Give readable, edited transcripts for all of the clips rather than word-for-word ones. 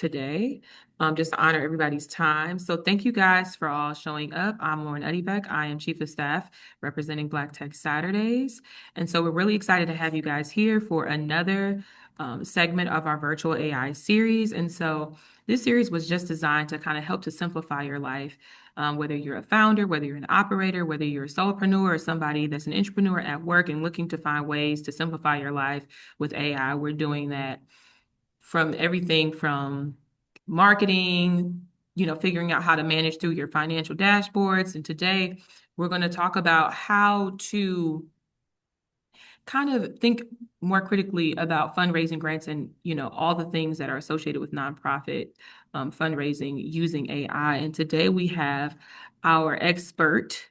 today, just to honor everybody's time. So thank you guys for all showing up. I'm Lauren Uddybeck. I am Chief of Staff representing Black Tech Saturdays. And so we're really excited to have you guys here for another segment of our virtual AI series. And so this series was just designed to kind of help to simplify your life, whether you're a founder, whether you're an operator, whether you're a solopreneur or somebody that's an entrepreneur at work and looking to find ways to simplify your life with AI. We're doing that from everything from marketing, figuring out how to manage through your financial dashboards. And today we're going to talk about how to kind of think more critically about fundraising grants and, all the things that are associated with nonprofit fundraising using AI. And today we have our expert,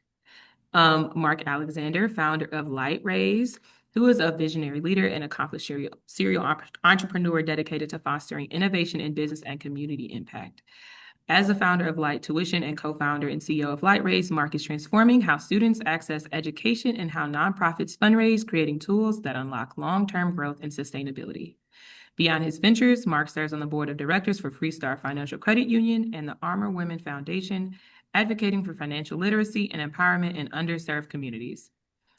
Marc Alexander, founder of Light Rays, who is a visionary leader and accomplished serial entrepreneur dedicated to fostering innovation in business and community impact. As the founder of Light Tuition and co-founder and CEO of Light Rays, Marc is transforming how students access education and how nonprofits fundraise, creating tools that unlock long-term growth and sustainability. Beyond his ventures, Marc serves on the board of directors for Freestar Financial Credit Union and the Armor Women Foundation, advocating for financial literacy and empowerment in underserved communities.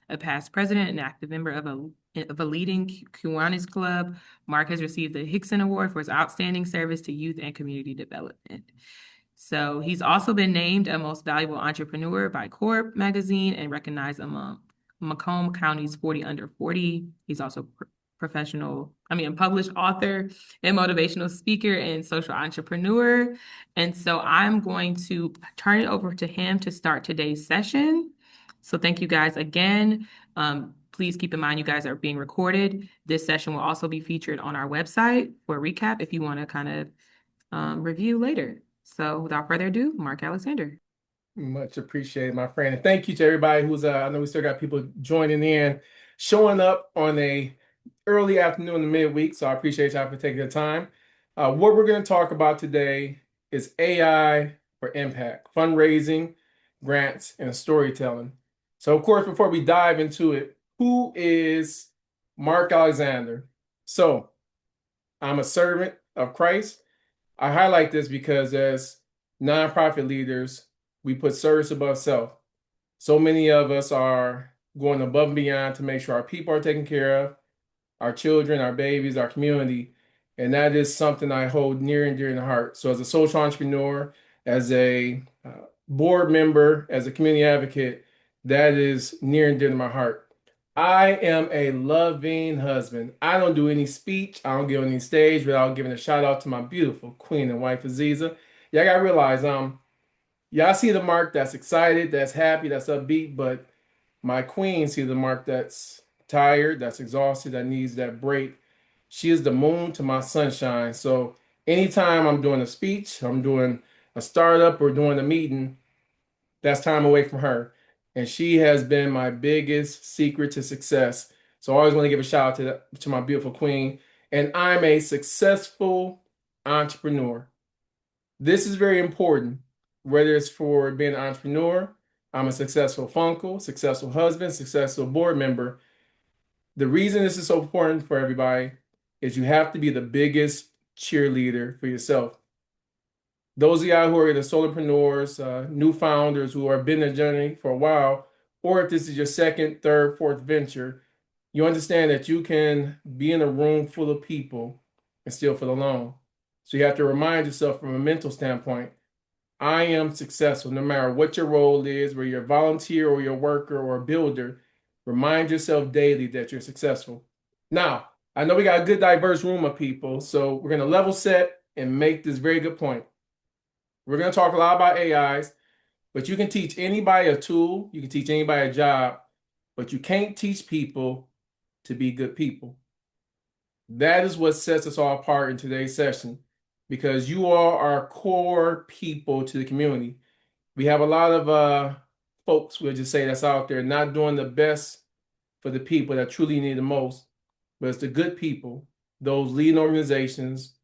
A past president and active member of a leading Kiwanis club, Marc has received the Hickson Award for his outstanding service to youth and community development. So he's also been named a most valuable entrepreneur by Corp magazine and recognized among Macomb County's 40 under 40. He's also a published author and motivational speaker and social entrepreneur. And so I'm going to turn it over to him to start today's session. So thank you guys again. Please keep in mind you guys are being recorded. This session will also be featured on our website for a recap if you want to kind of review later. So without further ado, Marc Alexander. Much appreciated, my friend. And thank you to everybody who's, I know we still got people joining in, showing up on a early afternoon in the midweek. So I appreciate y'all for taking the time. What we're going to talk about today is AI for impact, fundraising, grants, and storytelling. So of course, before we dive into it, who is Marc Alexander? So I'm a servant of Christ. I highlight this because as nonprofit leaders, we put service above self. So many of us are going above and beyond to make sure our people are taken care of, our children, our babies, our community. And that is something I hold near and dear in the heart. So as a social entrepreneur, as a board member, as a community advocate, that is near and dear to my heart. I am a loving husband. I don't do any speech. I don't get on any stage without giving a shout out to my beautiful queen and wife, Aziza. Yeah, I gotta realize, y'all see the Marc that's excited, that's happy, that's upbeat, but my queen see the Marc that's tired, that's exhausted, that needs that break. She is the moon to my sunshine. So anytime I'm doing a speech, I'm doing a startup or doing a meeting, that's time away from her. And she has been my biggest secret to success. So I always want to give a shout out to my beautiful queen. And I'm a successful entrepreneur. This is very important, whether it's for being an entrepreneur, I'm a successful uncle, successful husband, successful board member. The reason this is so important for everybody is you have to be the biggest cheerleader for yourself. Those of y'all who are the solopreneurs, new founders who have been in the journey for a while, or if this is your second, third, fourth venture, you understand that you can be in a room full of people and still feel alone. So you have to remind yourself from a mental standpoint, I am successful no matter what your role is, whether you're a volunteer or you're a worker or a builder. Remind yourself daily that you're successful. Now, I know we got a good diverse room of people, so we're going to level set and make this very good point. We're going to talk a lot about AIs, but you can teach anybody a tool, you can teach anybody a job, but you can't teach people to be good people. That is what sets us all apart in today's session, because you all are core people to the community. We have a lot of folks, we'll just say, that's out there not doing the best for the people that truly need the most, but it's the good people, those leading organizations,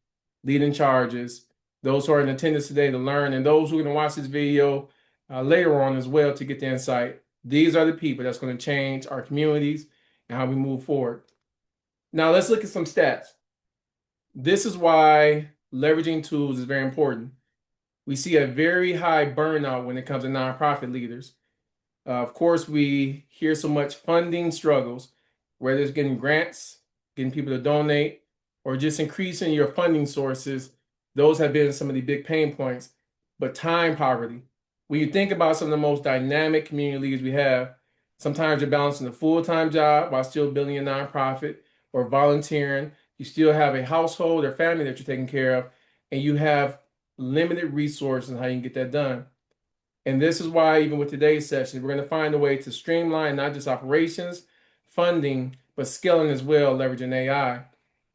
leading charges, those who are in attendance today to learn, and those who are going to watch this video later on as well to get the insight. These are the people that's going to change our communities and how we move forward. Now let's look at some stats. This is why leveraging tools is very important. We see a very high burnout when it comes to nonprofit leaders. Of course, we hear so much funding struggles, whether it's getting grants, getting people to donate, or just increasing your funding sources. Those have been some of the big pain points. But time poverty. When you think about some of the most dynamic community leaders we have, sometimes you're balancing a full-time job while still building a nonprofit or volunteering. You still have a household or family that you're taking care of, and you have limited resources on how you can get that done. And this is why, even with today's session, we're going to find a way to streamline not just operations, funding, but scaling as well, leveraging AI.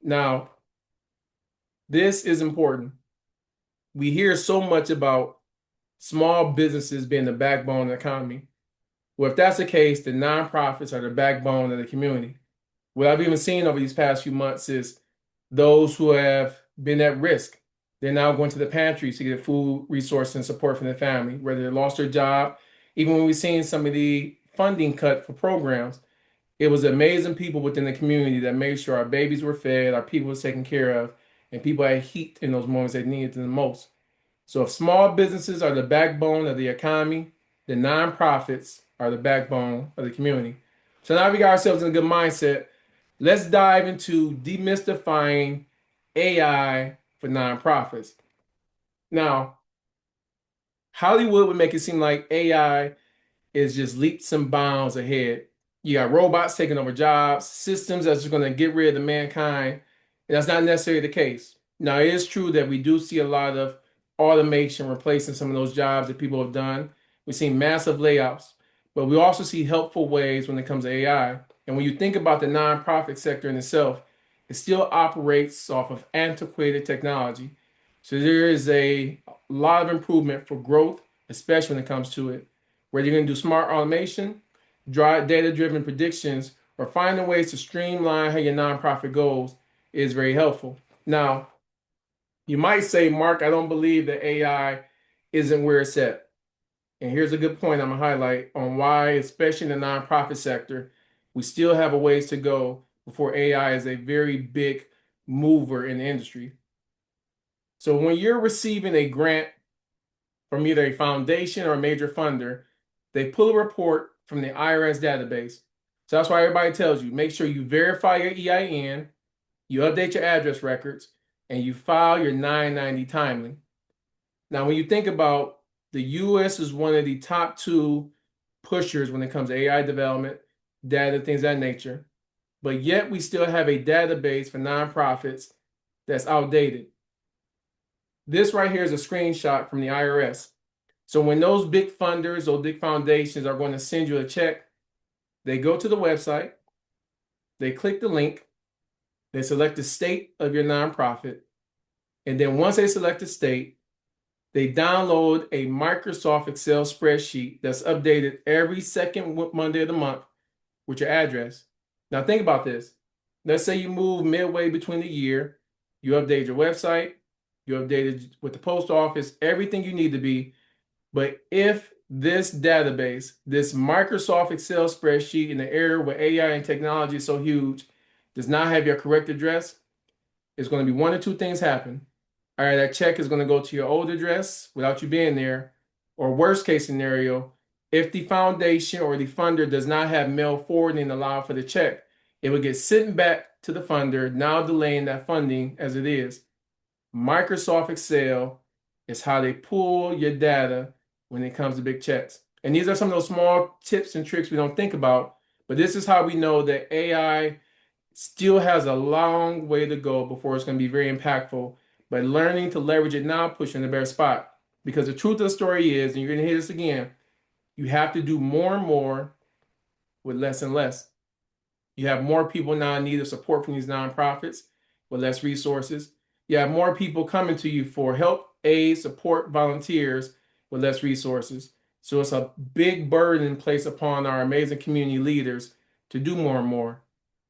Now, this is important. We hear so much about small businesses being the backbone of the economy. Well, if that's the case, the nonprofits are the backbone of the community. What I've even seen over these past few months is those who have been at risk, they're now going to the pantries to get food, resources, and support from their family, whether they lost their job. Even when we've seen some of the funding cut for programs, it was amazing people within the community that made sure our babies were fed, our people were taken care of, and people had heat in those moments they needed them the most. So if small businesses are the backbone of the economy, the nonprofits are the backbone of the community. So now we got ourselves in a good mindset. Let's dive into demystifying AI for nonprofits. Now, Hollywood would make it seem like AI is just leaps and bounds ahead. You got robots taking over jobs, systems that's just going to get rid of mankind. And that's not necessarily the case. Now, it is true that we do see a lot of automation replacing some of those jobs that people have done. We've seen massive layoffs, but we also see helpful ways when it comes to AI. And when you think about the nonprofit sector in itself, it still operates off of antiquated technology. So there is a lot of improvement for growth, especially when it comes to it. Whether you're going to do smart automation, drive data-driven predictions, or finding ways to streamline how your nonprofit goes is very helpful. Now, you might say, Mark, I don't believe that AI isn't where it's at. And here's a good point I'm gonna highlight on why, especially in the nonprofit sector, we still have a ways to go before AI is a very big mover in the industry. So when you're receiving a grant from either a foundation or a major funder, they pull a report from the IRS database. So that's why everybody tells you, make sure you verify your EIN, you update your address records, and you file your 990 timely. Now, when you think about the US is one of the top two pushers when it comes to AI development, data, things of that nature. But yet we still have a database for nonprofits that's outdated. This right here is a screenshot from the IRS. So when those big funders or big foundations are going to send you a check, they go to the website, they click the link, they select the state of your nonprofit, and then once they select the state, they download a Microsoft Excel spreadsheet that's updated every second Monday of the month with your address. Now think about this. Let's say you move midway between the year, you update your website, you updated with the post office, everything you need to be. But if this database, this Microsoft Excel spreadsheet in the era where AI and technology is so huge, does not have your correct address, it's going to be one or two things happen. All right, that check is going to go to your old address without you being there. Or worst case scenario, if the foundation or the funder does not have mail forwarding allowed for the check, it will get sent back to the funder, now delaying that funding as it is. Microsoft Excel is how they pull your data when it comes to big checks. And these are some of those small tips and tricks we don't think about, but this is how we know that AI still has a long way to go before it's going to be very impactful. But learning to leverage it now puts you in a better spot. Because the truth of the story is, and you're going to hear this again, you have to do more and more with less and less. You have more people now in need of support from these nonprofits with less resources. You have more people coming to you for help, aid, support, volunteers with less resources. So it's a big burden placed upon our amazing community leaders to do more and more.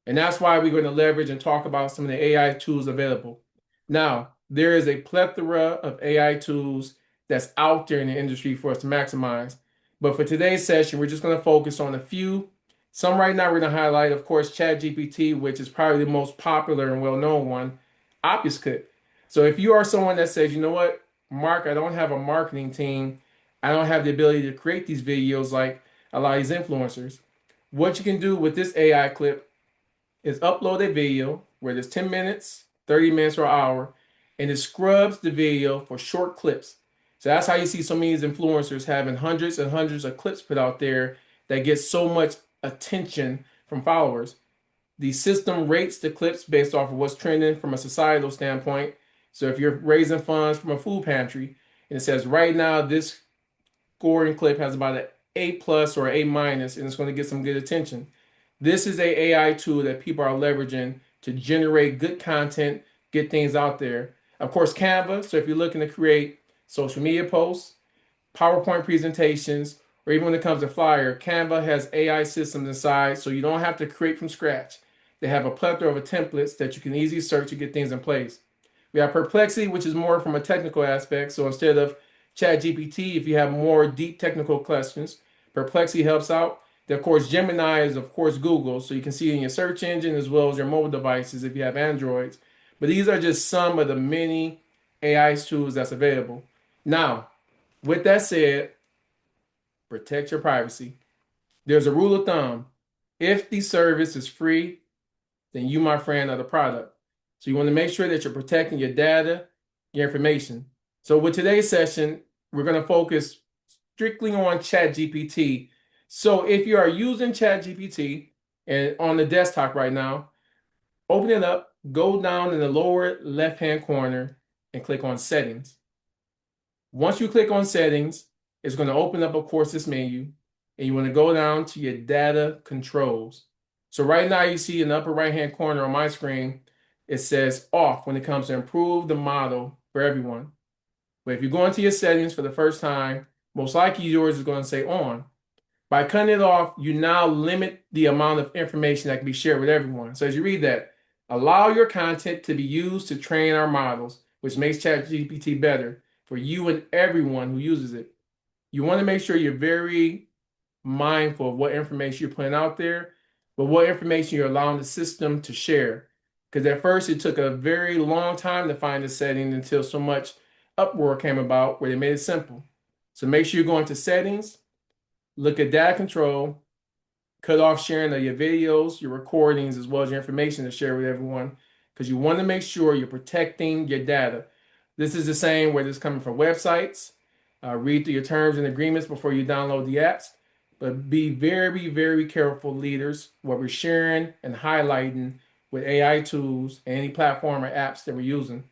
And that's why we're going to leverage and talk about some of the AI tools available. Now, there is a plethora of AI tools that's out there in the industry for us to maximize. But for today's session, we're just going to focus on a few. Some right now we're going to highlight, of course, ChatGPT, which is probably the most popular and well-known one, Opuscut. So if you are someone that says, you know what, Mark, I don't have a marketing team, I don't have the ability to create these videos like a lot of these influencers, what you can do with this AI clip is upload a video where there's 10 minutes, 30 minutes, or an hour, and it scrubs the video for short clips. So that's how you see so many of these influencers having hundreds and hundreds of clips put out there that get so much attention from followers. The system rates the clips based off of what's trending from a societal standpoint. So if you're raising funds from a food pantry, and it says right now this scoring clip has about an A plus or A minus, and it's going to get some good attention. This is a AI tool that people are leveraging to generate good content, get things out there. Of course, Canva. So if you're looking to create social media posts, PowerPoint presentations, or even when it comes to flyer, Canva has AI systems inside, so you don't have to create from scratch. They have a plethora of templates that you can easily search to get things in place. We have Perplexity, which is more from a technical aspect. So instead of ChatGPT, if you have more deep technical questions, Perplexity helps out. Then, of course, Gemini is, of course, Google. So you can see it in your search engine as well as your mobile devices if you have Androids. But these are just some of the many AI tools that's available. Now, with that said, protect your privacy. There's a rule of thumb. If the service is free, then you, my friend, are the product. So you want to make sure that you're protecting your data, your information. So with today's session, we're going to focus strictly on ChatGPT. So if you are using ChatGPT and on the desktop right now, open it up, go down in the lower left-hand corner and click on Settings. Once you click on Settings, it's going to open up, of course, this menu, and you want to go down to your data controls. So right now you see in the upper right-hand corner on my screen, it says off when it comes to improve the model for everyone. But if you go into your settings for the first time, most likely yours is going to say on. By cutting it off, you now limit the amount of information that can be shared with everyone. So as you read that, allow your content to be used to train our models, which makes ChatGPT better for you and everyone who uses it. You want to make sure you're very mindful of what information you're putting out there, but what information you're allowing the system to share. Because at first it took a very long time to find the setting until so much uproar came about where they made it simple. So make sure you go into settings, look at data control, cut off sharing of your videos, your recordings, as well as your information to share with everyone, because you want to make sure you're protecting your data. This is the same whether it's coming from websites. Read through your terms and agreements before you download the apps, but be very, very careful, leaders, what we're sharing and highlighting with AI tools and any platform or apps that we're using.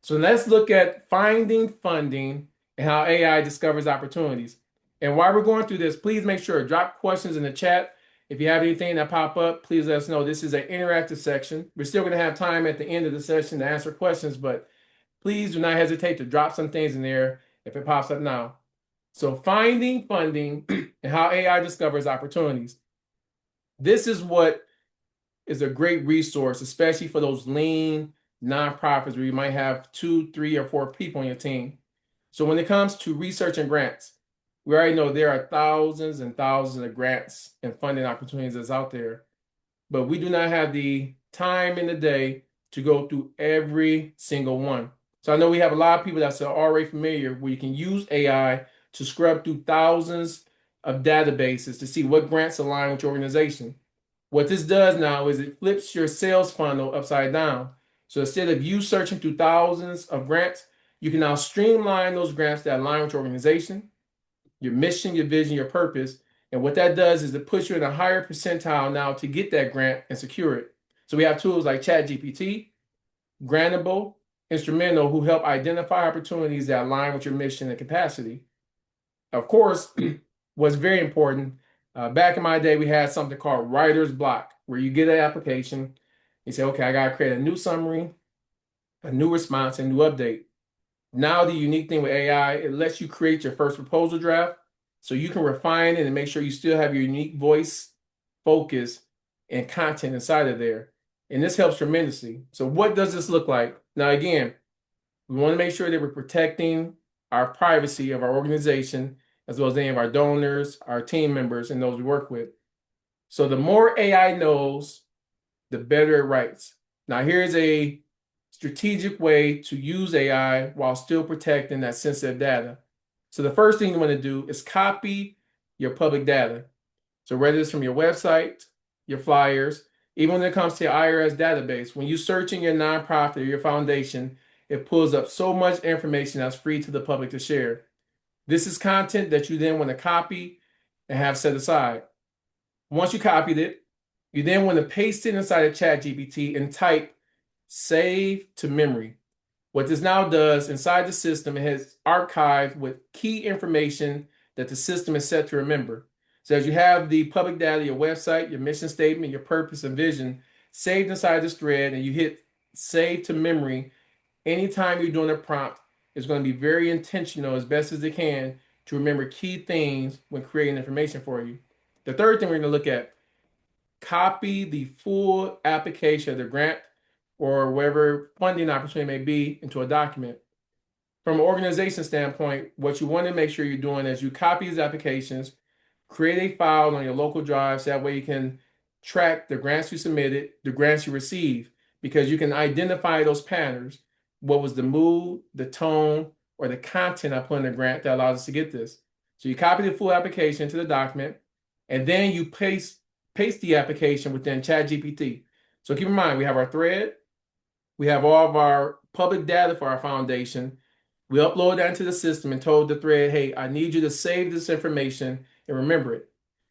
So let's look at finding funding and how AI discovers opportunities. And while we're going through this, please make sure to drop questions in the chat. If you have anything that pop up, please let us know. This is an interactive section. We're still going to have time at the end of the session to answer questions, but please do not hesitate to drop some things in there if it pops up now. So finding funding and how AI discovers opportunities. This is what is a great resource, especially for those lean nonprofits where you might have 2, 3, or 4 people on your team. So when it comes to research and grants, we already know there are thousands and thousands of grants and funding opportunities that's out there, but we do not have the time in the day to go through every single one. So I know we have a lot of people that's already familiar where you can use AI to scrub through thousands of databases to see what grants align with your organization. What this does now is it flips your sales funnel upside down. So instead of you searching through thousands of grants, you can now streamline those grants that align with your organization, your mission, your vision, your purpose. And what that does is it puts you in a higher percentile now to get that grant and secure it. So we have tools like ChatGPT, Grantable, Instrumental, who help identify opportunities that align with your mission and capacity. Of course, what's very important, back in my day, we had something called writer's block, where you get an application, you say, okay, I got to create a new summary, a new response, and new update. Now, the unique thing with AI, it lets you create your first proposal draft so you can refine it and make sure you still have your unique voice, focus, and content inside of there. And this helps tremendously. So what does this look like? Now, again, we want to make sure that we're protecting our privacy of our organization, as well as any of our donors, our team members, and those we work with. So the more AI knows, the better it writes. Now, here's a strategic way to use AI while still protecting that sensitive data. So the first thing you want to do is copy your public data. So whether it's from your website, your flyers, even when it comes to your IRS database, when you search in your nonprofit or your foundation, it pulls up so much information that's free to the public to share. This is content that you then want to copy and have set aside. Once you copied it, you then want to paste it inside of ChatGPT and type save to memory. What this now does inside the system, it has archived with key information that the system is set to remember. So as you have the public data, your website, your mission statement, your purpose and vision saved inside this thread, and you hit save to memory, anytime you're doing a prompt, it's going to be very intentional as best as it can to remember key things when creating information for you. The third thing we're going to look at, copy the full application of the grant or whatever funding opportunity may be into a document. From an organization standpoint, what you want to make sure you're doing is you copy these applications, create a file on your local drive so that way you can track the grants you submitted, the grants you received, because you can identify those patterns. What was the mood, the tone, or the content I put in the grant that allows us to get this? So you copy the full application to the document, and then you paste the application within ChatGPT. So keep in mind, we have our thread, we have all of our public data for our foundation. We upload that into the system and told the thread, hey, I need you to save this information and remember it.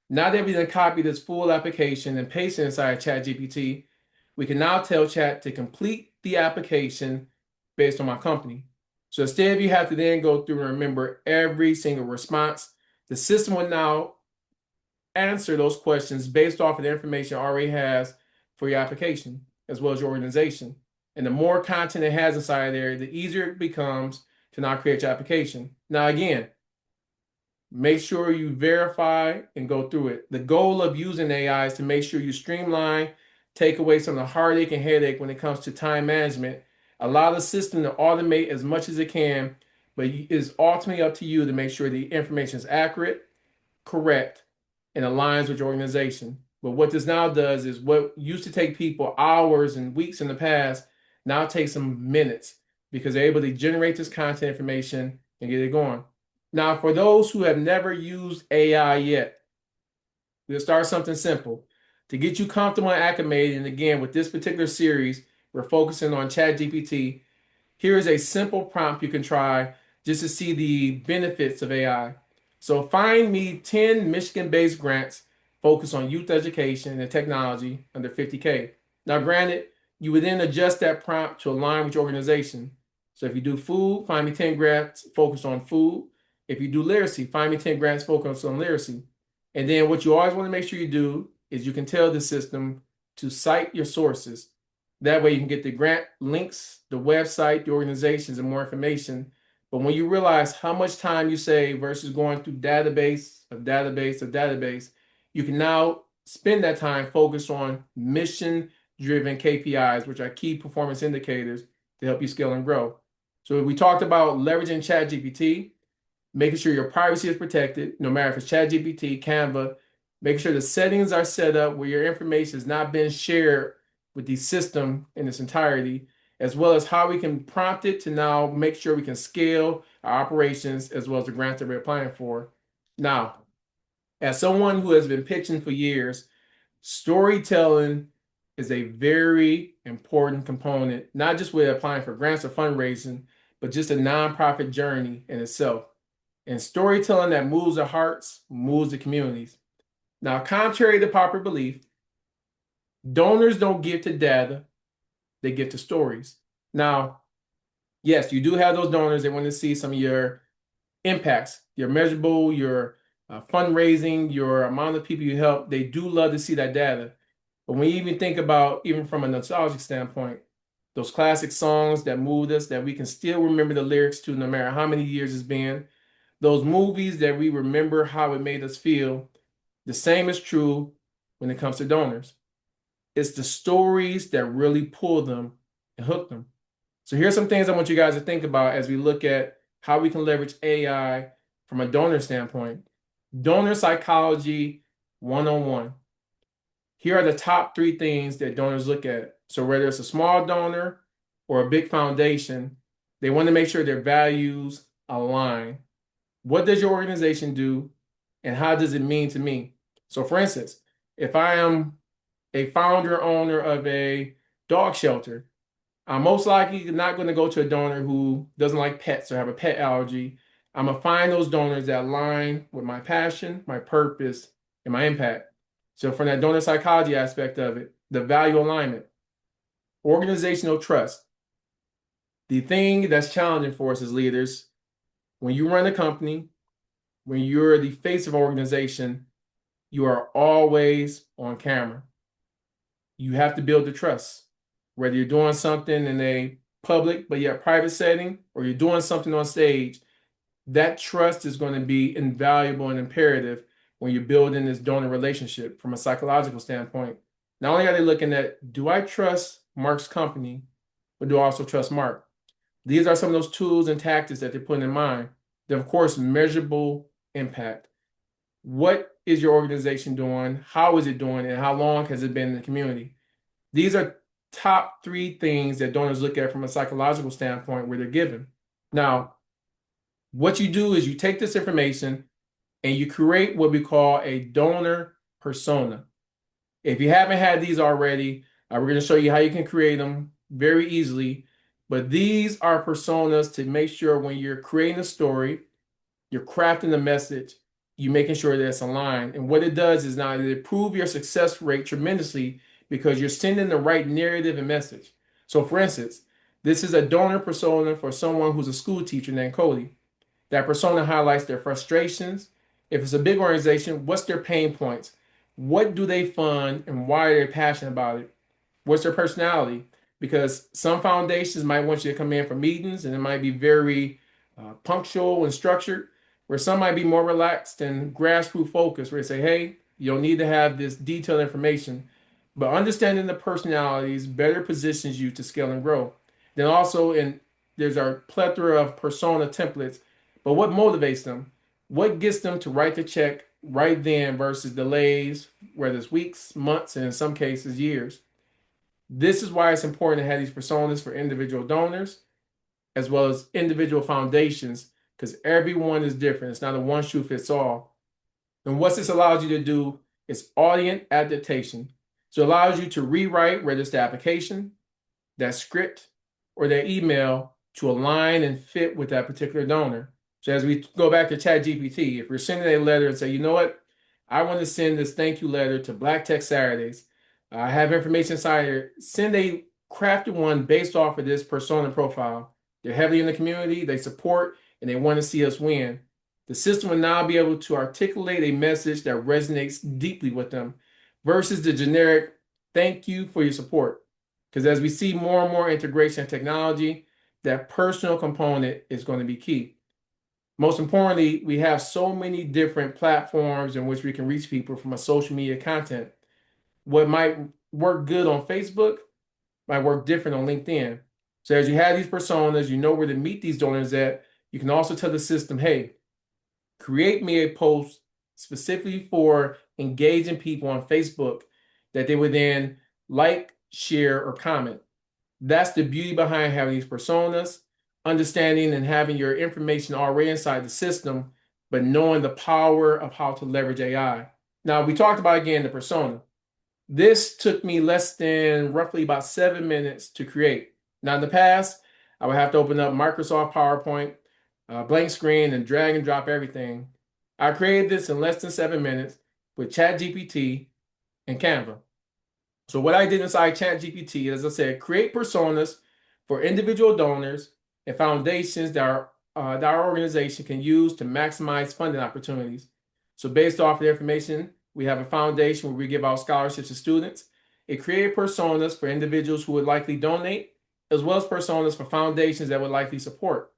Now that we then copy this full application and paste it inside ChatGPT, we can now tell Chat to complete the application based on my company. So instead of you have to then go through and remember every single response, the system will now answer those questions based off of the information it already has for your application as well as your organization. And the more content it has inside there, the easier it becomes to now create your application. Now, again, make sure you verify and go through it. The goal of using AI is to make sure you streamline, take away some of the heartache and headache when it comes to time management. Allow the system to automate as much as it can, but it's ultimately up to you to make sure the information is accurate, correct, and aligns with your organization. But what this now does is what used to take people hours and weeks in the past now takes them minutes because they're able to generate this content information and get it going. Now, for those who have never used AI yet, we'll start something simple. To get you comfortable and acclimated, and again, with this particular series, we're focusing on ChatGPT. Here is a simple prompt you can try just to see the benefits of AI. So find me 10 Michigan-based grants focused on youth education and technology under 50K. Now, granted, you would then adjust that prompt to align with your organization. So if you do food, find me 10 grants focused on food. If you do literacy, find me 10 grants focused on literacy. And then what you always want to make sure you do is you can tell the system to cite your sources. That way you can get the grant links, the website, the organizations, and more information. But when you realize how much time you save versus going through database of database of database, you can now spend that time focused on mission-driven KPIs, which are key performance indicators to help you scale and grow. So we talked about leveraging ChatGPT, making sure your privacy is protected, no matter if it's ChatGPT, Canva, making sure the settings are set up where your information has not been shared with the system in its entirety, as well as how we can prompt it to now make sure we can scale our operations as well as the grants that we're applying for. Now, as someone who has been pitching for years, storytelling is a very important component, not just with applying for grants or fundraising, but just a nonprofit journey in itself. And storytelling that moves the hearts, moves the communities. Now, contrary to popular belief, donors don't give to data, they give to stories. Now, yes, you do have those donors that want to see some of your impacts, your measurable, your fundraising, your amount of people you help. They do love to see that data. But when you even think about, even from a nostalgic standpoint, those classic songs that moved us, that we can still remember the lyrics to no matter how many years it's been, those movies that we remember how it made us feel, the same is true when it comes to donors. It's the stories that really pull them and hook them. So here's some things I want you guys to think about as we look at how we can leverage AI from a donor standpoint. Donor psychology 101. Here are the top 3 things that donors look at. So whether it's a small donor, or a big foundation, they want to make sure their values align. What does your organization do, and how does it mean to me? So, for instance, if I am a founder owner of a dog shelter, I'm most likely not going to go to a donor who doesn't like pets or have a pet allergy. I'm going to find those donors that align with my passion, my purpose, and my impact. So, from that donor psychology aspect of it, the value alignment, organizational trust, the thing that's challenging for us as leaders, when you run a company, when you're the face of an organization, you are always on camera. You have to build the trust. Whether you're doing something in a public but yet private setting, or you're doing something on stage, that trust is going to be invaluable and imperative when you're building this donor relationship from a psychological standpoint. Not only are they looking at, do I trust Marc's company, but do I also trust Marc? These are some of those tools and tactics that they're putting in mind. Then, of course, measurable impact. What is your organization doing? How is it doing? And how long has it been in the community? These are top three things that donors look at from a psychological standpoint where they're given. Now, what you do is you take this information and you create what we call a donor persona. If you haven't had these already, we're going to show you how you can create them very easily. But these are personas to make sure when you're creating a story, you're crafting the message, you're making sure that it's aligned. And what it does is now it improves your success rate tremendously because you're sending the right narrative and message. So, for instance, this is a donor persona for someone who's a school teacher named Cody. That persona highlights their frustrations. If it's a big organization, what's their pain points? What do they fund and why are they passionate about it? What's their personality? Because some foundations might want you to come in for meetings and it might be very punctual and structured, where some might be more relaxed and grassroots focused, where they say, hey, you don't need to have this detailed information. But understanding the personalities better positions you to scale and grow. Then also, there's our plethora of persona templates, but what motivates them? What gets them to write the check right then versus delays, whether it's weeks, months, and in some cases, years? This is why it's important to have these personas for individual donors as well as individual foundations because everyone is different. It's not a one shoe fits all. And what this allows you to do is audience adaptation. So it allows you to rewrite, whether it's the application, that script, or that email to align and fit with that particular donor. So as we go back to ChatGPT, if we're sending a letter and say, you know what, I want to send this thank you letter to Black Tech Saturdays. I have information inside here. Send a crafted one based off of this persona profile. They're heavily in the community, they support, and they want to see us win. The system will now be able to articulate a message that resonates deeply with them versus the generic thank you for your support. Because as we see more and more integration and technology, that personal component is going to be key. Most importantly, we have so many different platforms in which we can reach people from a social media content. What might work good on Facebook might work different on LinkedIn. So as you have these personas, you know where to meet these donors at. You can also tell the system, hey, create me a post specifically for engaging people on Facebook that they would then like, share, or comment. That's the beauty behind having these personas, understanding and having your information already inside the system, but knowing the power of how to leverage AI. Now, we talked about, again, the persona. This took me less than roughly about 7 minutes to create. Now, in the past, I would have to open up Microsoft PowerPoint, blank screen, and drag and drop everything. I created this in less than 7 minutes with ChatGPT and Canva. So what I did inside ChatGPT, as I said, create personas for individual donors and foundations that our organization can use to maximize funding opportunities. So based off the information, we have a foundation where we give out scholarships to students. It created personas for individuals who would likely donate, as well as personas for foundations that would likely support.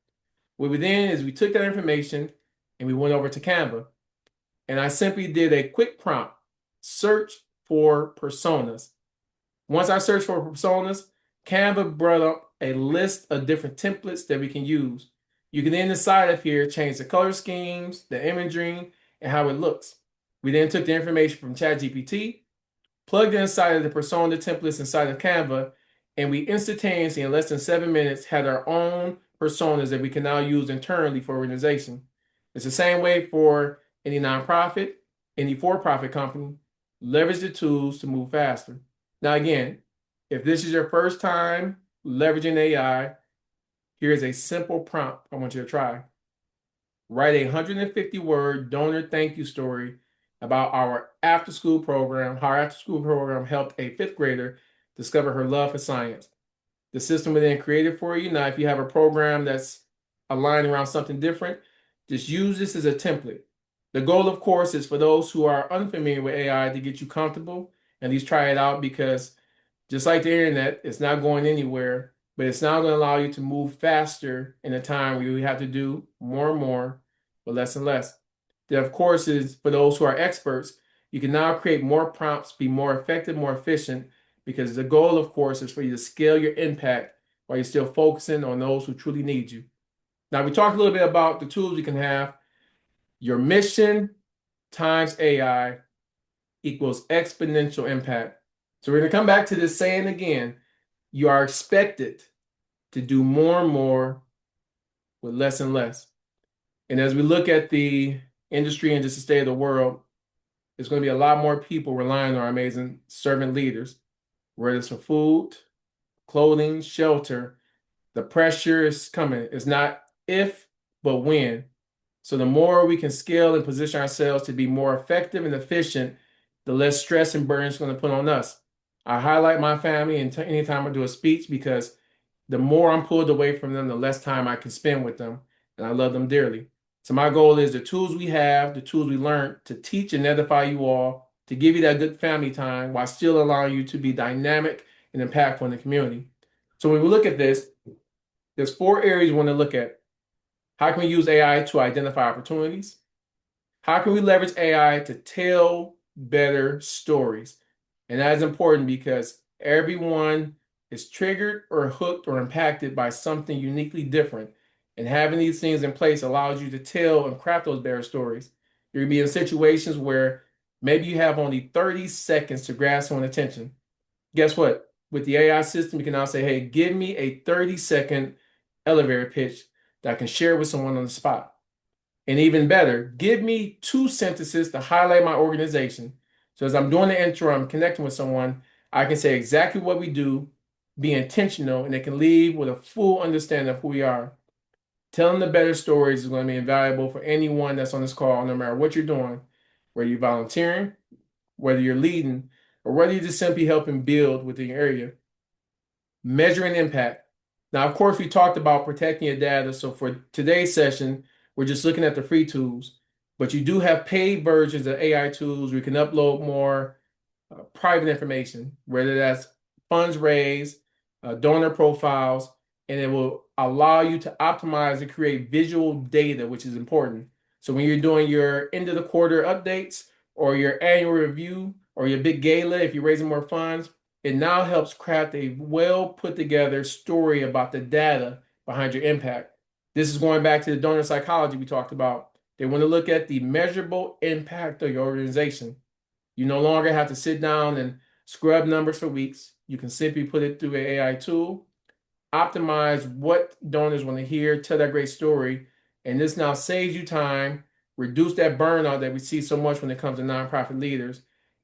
What we then is we took that information and we went over to Canva. And I simply did a quick prompt, search for personas. Once I searched for personas, Canva brought up a list of different templates that we can use. You can then inside of here change the color schemes, the imagery, and how it looks. We then took the information from ChatGPT, plugged it inside of the persona templates inside of Canva, and we instantaneously, in less than 7 minutes, had our own personas that we can now use internally for organization. It's the same way for any nonprofit, any for-profit company. Leverage the tools to move faster. Now, again, if this is your first time leveraging AI, here's a simple prompt I want you to try. Write a 150-word donor thank you story about our after-school program, how our after-school program helped a fifth grader discover her love for science. The system will then create it for you. Now, if you have a program that's aligned around something different, just use this as a template. The goal, of course, is for those who are unfamiliar with AI to get you comfortable and at least try it out, because just like the internet, it's not going anywhere, but it's now going to allow you to move faster in a time where you have to do more and more, but less and less. Then, of course, is for those who are experts, you can now create more prompts, be more effective, more efficient, because the goal, of course, is for you to scale your impact while you're still focusing on those who truly need you. Now, we talked a little bit about the tools you can have. Your mission times AI equals exponential impact. So we're going to come back to this saying again. You are expected to do more and more with less and less. And as we look at the industry and just the state of the world, there's going to be a lot more people relying on our amazing servant leaders, whether it's for food, clothing, shelter. The pressure is coming. It's not if, but when. So the more we can scale and position ourselves to be more effective and efficient, the less stress and burden it's going to put on us. I highlight my family anytime I do a speech, because the more I'm pulled away from them, the less time I can spend with them. And I love them dearly. So my goal is the tools we have, the tools we learned to teach and edify you all, to give you that good family time while still allowing you to be dynamic and impactful in the community. So when we look at this, there's 4 areas we want to look at. How can we use AI to identify opportunities? How can we leverage AI to tell better stories? And that is important because everyone is triggered or hooked or impacted by something uniquely different. And having these things in place allows you to tell and craft those better stories. You're going to be in situations where maybe you have only 30 seconds to grasp someone's attention. Guess what? With the AI system, you can now say, hey, give me a 30-second elevator pitch that I can share with someone on the spot. And even better, give me 2 sentences to highlight my organization. So as I'm doing the intro, I'm connecting with someone, I can say exactly what we do, be intentional, and they can leave with a full understanding of who we are. Telling the better stories is going to be invaluable for anyone that's on this call, no matter what you're doing, whether you're volunteering, whether you're leading, or whether you're just simply helping build within your area. Measuring impact. Now, of course, we talked about protecting your data. So for today's session, we're just looking at the free tools, but you do have paid versions of AI tools where you can upload more private information, whether that's funds raised, donor profiles, and it will allow you to optimize and create visual data, which is important. So when you're doing your end of the quarter updates or your annual review or your big gala, if you're raising more funds, it now helps craft a well put together story about the data behind your impact. This is going back to the donor psychology we talked about. They want to look at the measurable impact of your organization. You no longer have to sit down and scrub numbers for weeks. You can simply put it through an AI tool, optimize what donors want to hear, tell that great story, and this now saves you time, reduce that burnout that we see so much when it comes to nonprofit leaders,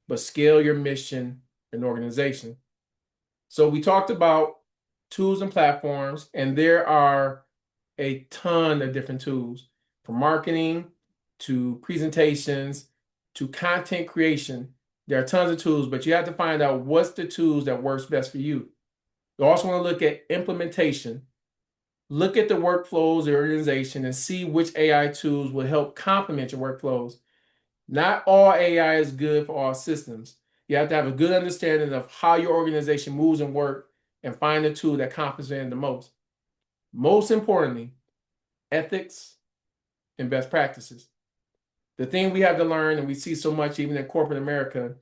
but scale your mission and organization. So we talked about tools and platforms, and there are a ton of different tools, from marketing to presentations to content creation. There are tons of tools, but you have to find out what's the tools that works best for you. You also want to look at implementation. Look at the workflows of the organization and see which AI tools will help complement your workflows. Not all AI is good for all systems. You have to have a good understanding of how your organization moves and works and find the tool that complements it the most. Most importantly, ethics and best practices. The thing we have to learn, and we see so much even in corporate America,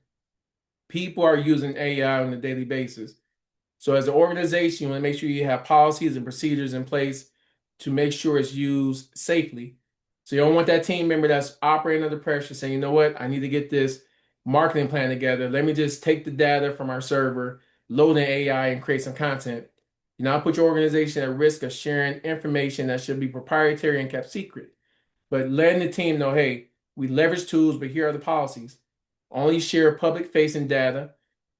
people are using AI on a daily basis. So as an organization, you want to make sure you have policies and procedures in place to make sure it's used safely. So you don't want that team member that's operating under pressure saying, you know what, I need to get this marketing plan together. Let me just take the data from our server load in AI and create some content. You now put your organization at risk of sharing information that should be proprietary and kept secret. But letting the team know, hey, we leverage tools, but here are the policies. Only share public facing data,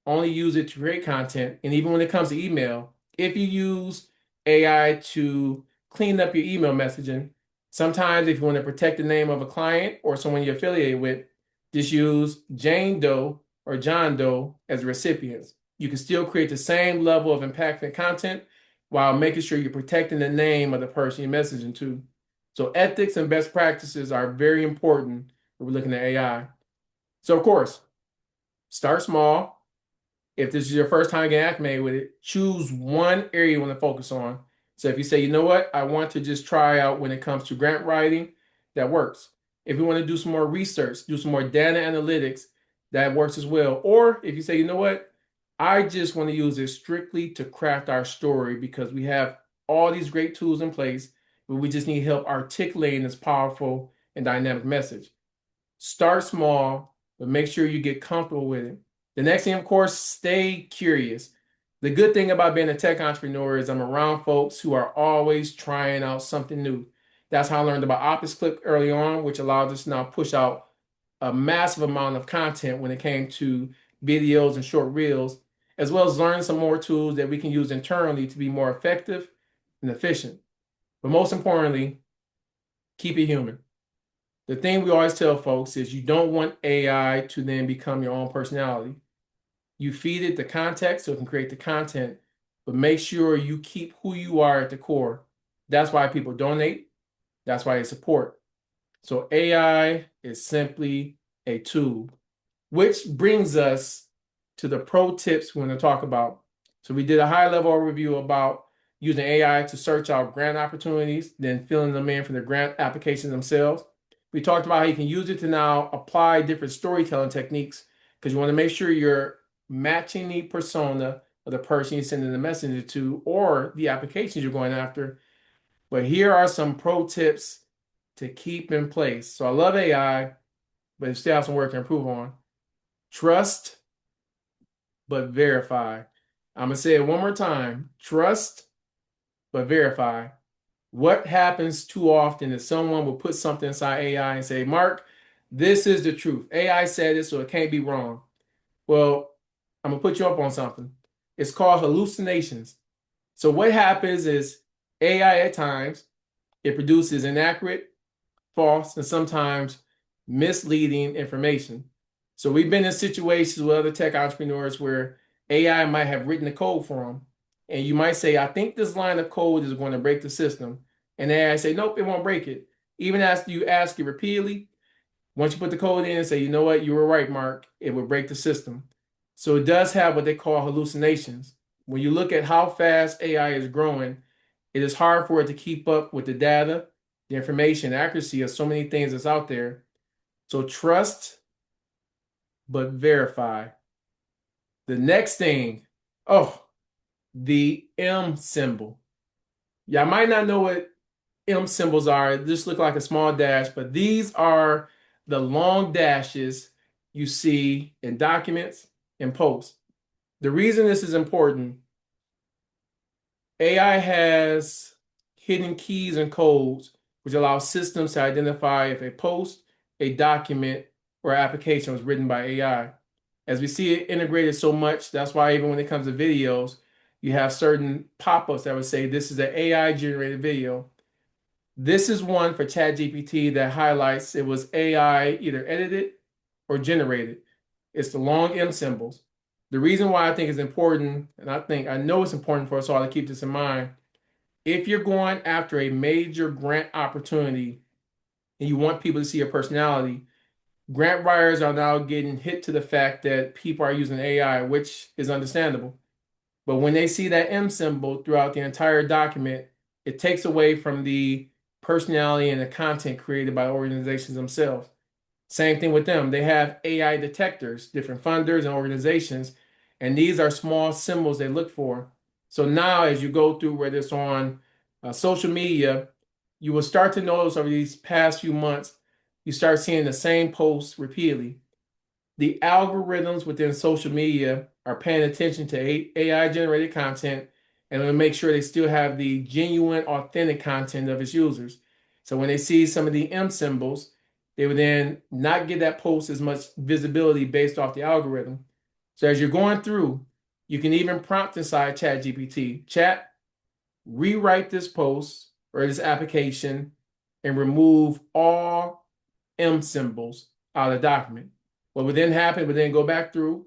only use it to create content. And even when it comes to email, if you use AI to clean up your email messaging, sometimes if you want to protect the name of a client or someone you're affiliated with, just use Jane Doe or John Doe as recipients. You can still create the same level of impactful content while making sure you're protecting the name of the person you're messaging to. So ethics and best practices are very important when we're looking at AI. So of course, start small. If this is your first time getting acclimated with it, choose one area you want to focus on. So if you say, you know what, I want to just try out when it comes to grant writing, that works. If you want to do some more research, do some more data analytics, that works as well. Or if you say, you know what, I just want to use it strictly to craft our story because we have all these great tools in place, but we just need help articulating this powerful and dynamic message. Start small, but make sure you get comfortable with it. The next thing, of course, stay curious. The good thing about being a tech entrepreneur is I'm around folks who are always trying out something new. That's how I learned about Office Clip early on, which allowed us to now push out a massive amount of content when it came to videos and short reels, as well as learning some more tools that we can use internally to be more effective and efficient. But most importantly, keep it human. The thing we always tell folks is you don't want AI to then become your own personality. You feed it the context so it can create the content, but make sure you keep who you are at the core. That's why people donate. That's why they support. So AI is simply a tool, which brings us to the pro tips we want to talk about. So we did a high level overview about using AI to search out grant opportunities, then filling them in for the grant applications themselves. We talked about how you can use it to now apply different storytelling techniques because you want to make sure you're matching the persona of the person you're sending the messenger to or the applications you're going after. But here are some pro tips to keep in place. So I love AI, but you still have some work to improve on. Trust, but verify. I'm going to say it one more time. Trust, but verify. What happens too often is someone will put something inside AI and say, Mark, this is the truth. AI said it, so it can't be wrong. Well, I'm going to put you up on something. It's called hallucinations. So what happens is AI at times, it produces inaccurate, false, and sometimes misleading information. So we've been in situations with other tech entrepreneurs where AI might have written the code for them. And you might say, I think this line of code is going to break the system. And AI say, nope, it won't break it. Even as you ask it repeatedly, once you put the code in and say, you know what, you were right, Mark, it will break the system. So it does have what they call hallucinations. When you look at how fast AI is growing, it is hard for it to keep up with the data, the information, accuracy of so many things that's out there. So trust, but verify. The next thing, oh, the M symbol. Y'all might not know what M symbols are. They just look like a small dash, but these are the long dashes you see in documents and posts. The reason this is important, AI has hidden keys and codes which allow systems to identify if a post, a document, or application was written by AI. As we see it integrated so much, that's why even when it comes to videos, you have certain pop-ups that would say this is an AI generated video. This is one for ChatGPT that highlights it was AI either edited or generated. It's the long M symbols. The reason why I think it's important, and I know it's important for us all to keep this in mind, if you're going after a major grant opportunity and you want people to see your personality, grant writers are now getting hit to the fact that people are using AI, which is understandable. But when they see that M symbol throughout the entire document, it takes away from the personality and the content created by organizations themselves. Same thing with them. They have AI detectors, different funders and organizations, and these are small symbols they look for. So now, as you go through whether it's on social media, you will start to notice over these past few months, you start seeing the same posts repeatedly. The algorithms within social media are paying attention to AI generated content and will make sure they still have the genuine, authentic content of its users. So when they see some of the M symbols, they would then not get that post as much visibility based off the algorithm. So as you're going through, you can even prompt inside ChatGPT, chat, rewrite this post or this application and remove all M symbols out of the document. What would then happen would then go back through,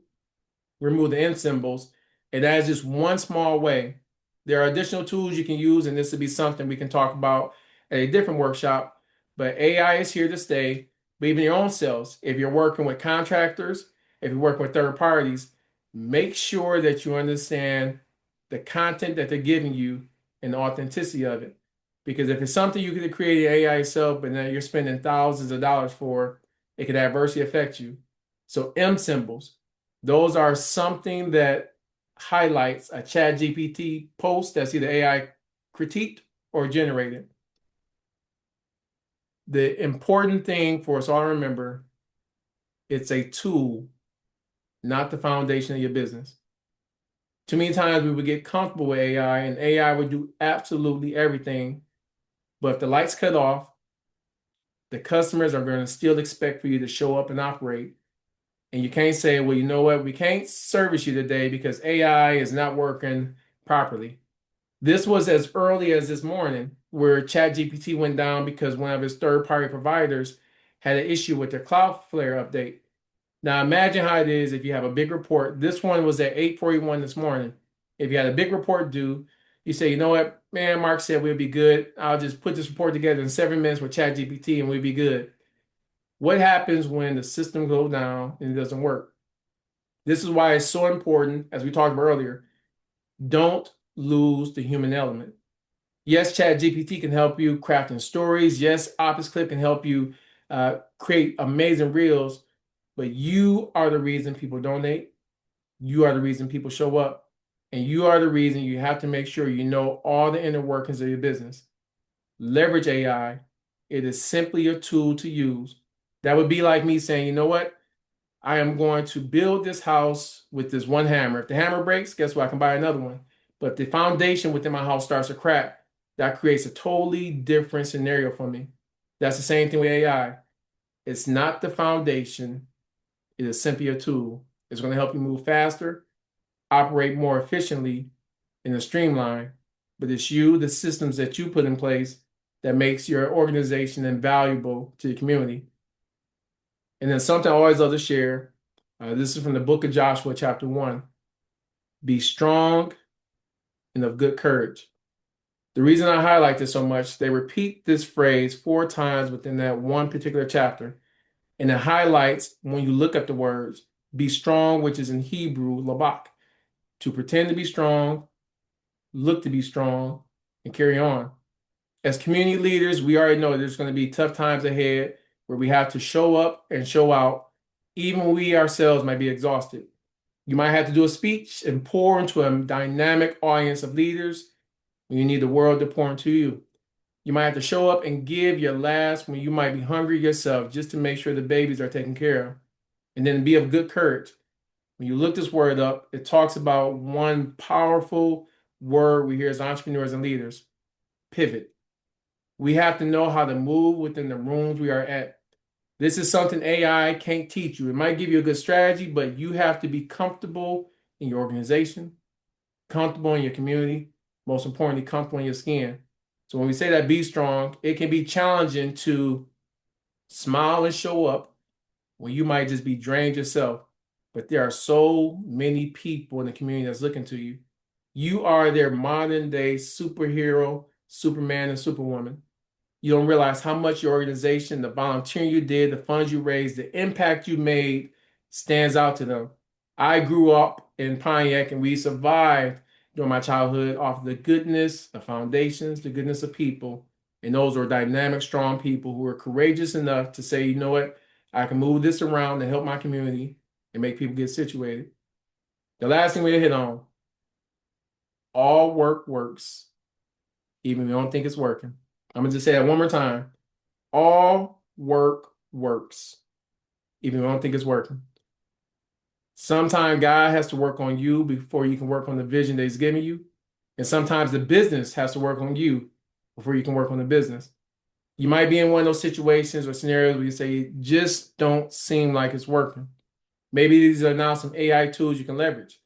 remove the M symbols, and that is just one small way. There are additional tools you can use, and this would be something we can talk about at a different workshop. But AI is here to stay. But even your own selves, if you're working with contractors, if you're working with third parties, make sure that you understand the content that they're giving you and the authenticity of it. Because if it's something you could have created AI yourself, but now you're spending thousands of dollars for, it could adversely affect you. So M symbols, those are something that highlights a ChatGPT post that's either AI critiqued or generated. The important thing for us all to remember, it's a tool, not the foundation of your business. Too many times we would get comfortable with AI and AI would do absolutely everything. But if the lights cut off, the customers are going to still expect for you to show up and operate. And you can't say, well, you know what, we can't service you today because AI is not working properly. This was as early as this morning where ChatGPT went down because one of his third-party providers had an issue with their Cloudflare update. Now imagine how it is if you have a big report. This one was at 8:41 this morning. If you had a big report due, you say, you know what, man, Mark said we'll be good. I'll just put this report together in 7 minutes with ChatGPT and we'll be good. What happens when the system goes down and it doesn't work? This is why it's so important, as we talked about earlier, don't lose the human element. Yes, ChatGPT can help you crafting stories. Yes, Opus Clip can help you create amazing reels, but you are the reason people donate. You are the reason people show up. And you are the reason you have to make sure you know all the inner workings of your business. Leverage AI. It is simply a tool to use. That would be like me saying, you know what? I am going to build this house with this one hammer. If the hammer breaks, guess what? I can buy another one. But if the foundation within my house starts to crack, that creates a totally different scenario for me. That's the same thing with AI. It's not the foundation, it is simply a tool. It's going to help you move faster, operate more efficiently in a streamline. But it's you, the systems that you put in place that makes your organization invaluable to the community. And then something I always love to share. This is from the book of Joshua, chapter 1. Be strong and of good courage. The reason I highlight this so much, they repeat this phrase 4 times within that one particular chapter. And it highlights when you look up the words, be strong, which is in Hebrew, labak, to pretend to be strong, look to be strong, and carry on. As community leaders, we already know there's going to be tough times ahead where we have to show up and show out. Even we ourselves might be exhausted. You might have to do a speech and pour into a dynamic audience of leaders when you need the world to pour into you. You might have to show up and give your last when you might be hungry yourself just to make sure the babies are taken care of. And then be of good courage. When you look this word up, it talks about one powerful word we hear as entrepreneurs and leaders, pivot. We have to know how to move within the rooms we are at. This is something AI can't teach you. It might give you a good strategy, but you have to be comfortable in your organization, comfortable in your community, most importantly, comfortable in your skin. So when we say that be strong, it can be challenging to smile and show up when you might just be drained yourself. But there are so many people in the community that's looking to you. You are their modern day superhero, Superman, and Superwoman. You don't realize how much your organization, the volunteering you did, the funds you raised, the impact you made stands out to them. I grew up in Pontiac and we survived during my childhood off of the goodness of foundations, the goodness of people. And those were dynamic, strong people who were courageous enough to say, you know what, I can move this around to help my community and make people get situated. The last thing we hit on, all work works, even if you don't think it's working. I'm going to just say that one more time. All work works, even if you don't think it's working. Sometimes God has to work on you before you can work on the vision that He's giving you. And sometimes the business has to work on you before you can work on the business. You might be in one of those situations or scenarios where you say, just don't seem like it's working. Maybe these are now some AI tools you can leverage.